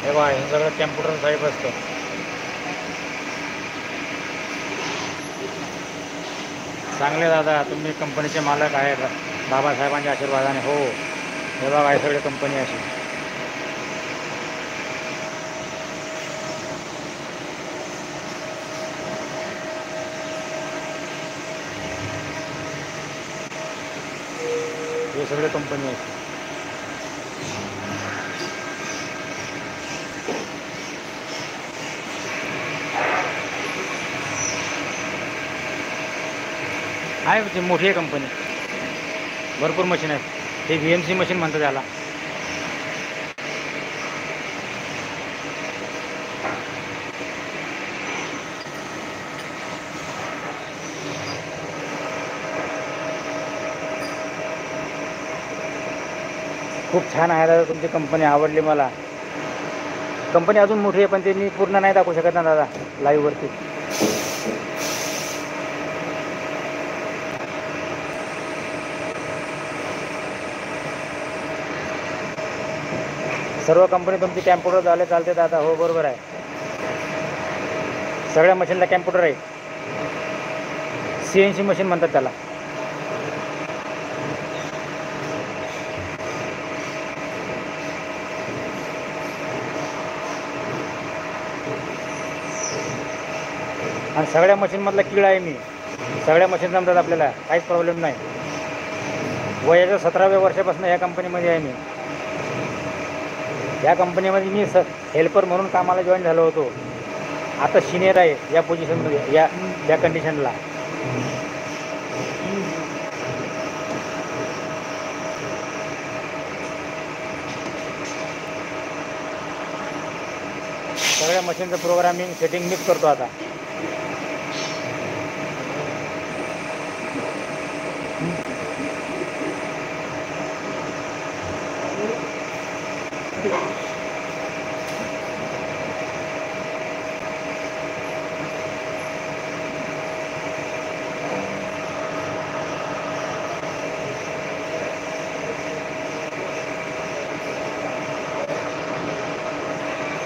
हे बघा हे सगळं कॅम्प्युटर साहेब असतं. चांगले दादा, तुम्ही कंपनीचे मालक आहेत बाबासाहेबांच्या आशीर्वादाने. हो, हे बघा हे सगळे कंपनी अशी. हे सगळे कंपनी अशी. आहे ती मोठी आहे कंपनी, भरपूर मशीन आहेत. हे VMC मशीन म्हणतात त्याला. खूप छान आहे दादा, तुमची कंपनी आवडली मला. कंपनी अजून मोठी आहे पण ते मी पूर्ण नाही दाखवू शकत ना दादा लाईव्हवरती. सर्व कंपनी तुमची कॅम्प्युटर झाले चालते दादा. हो बरोबर आहे, सगळ्या मशीनला कॅम्प्युटर आहे. CNC मशीन म्हणतात त्याला. आणि सगळ्या मशीनमधला कीड आहे मी. सगळ्या मशीन जमतात आपल्याला, काहीच प्रॉब्लेम नाही. वयाच्या 17व्या वर्षापासून ह्या कंपनीमध्ये आहे मी. या कंपनीमध्ये मी हेल्पर म्हणून कामाला जॉईन झालो होतो. आता सिनियर आहे या पोझिशनमध्ये, या कंडिशनला. सगळ्या मशीनचं प्रोग्रामिंग सेटिंग मीच करतो आता.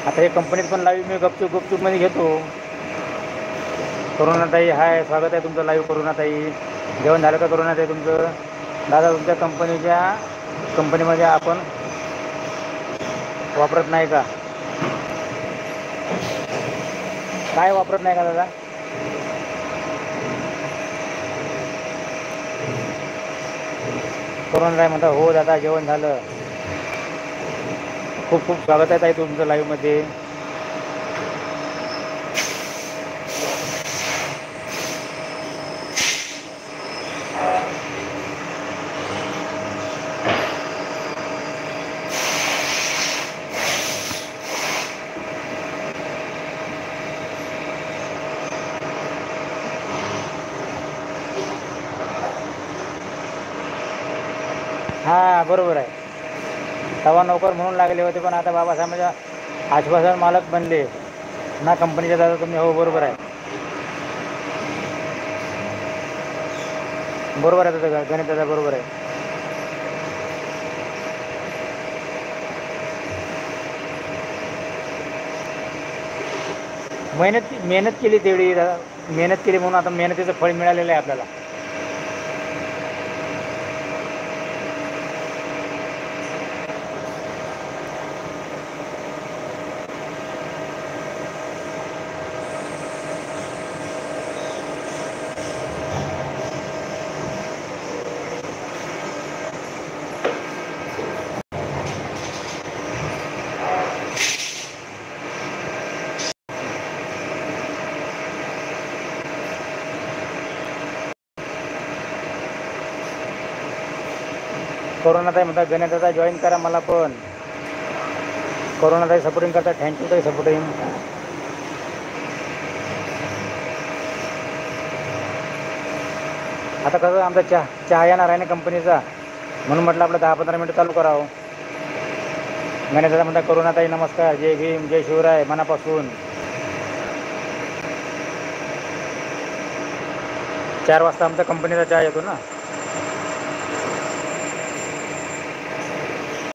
आता हे कंपनीत पण लाईव्ह मी गुपचूपमध्ये घेतो. करुणाताई हाय, स्वागत आहे तुमचं लाईव्ह. करुणाताई, जेवण झालं का करुणाताई तुमचं? दादा तुमच्या कंपनीमध्ये आपण वापरत नाही का? काय वापरत नाही का दादा? करुणाताई म्हणता हो दादा जेवण झालं. खूप खूप स्वागत आहे ताई तुमचं लाईव्हमध्ये. हां बरोबर आहे, तवा नोकर म्हणून लागले होते पण आता बाबासाहेबांच्या आश्वासन मालक बनले ना कंपनीच्या दादा तुम्ही. हो बरोबर आहे, बरोबर आहे दादा, गणित दादा बरोबर आहे. मेहनत केली तेवढी दादा, मेहनत केली म्हणून आता मेहनतीचं फळ मिळालेलं आहे आपल्याला. करुणाताई म्हणतात गणेशदादा जॉईन करा मला पण. करुणाताई सपोर्टिंग करतात, थँक्यू ताई सपोर्टिंग. आता कसं आमचा चहा येणार आहे ना कंपनीचा, म्हणून म्हटलं आपलं 10-15 मिनटं चालू करावं. गणेशदादा म्हणतात करुणाताई नमस्कार, जय भीम, जय शिवराय मनापासून. 4 वाजता आमचा कंपनीचा चहा येतो ना.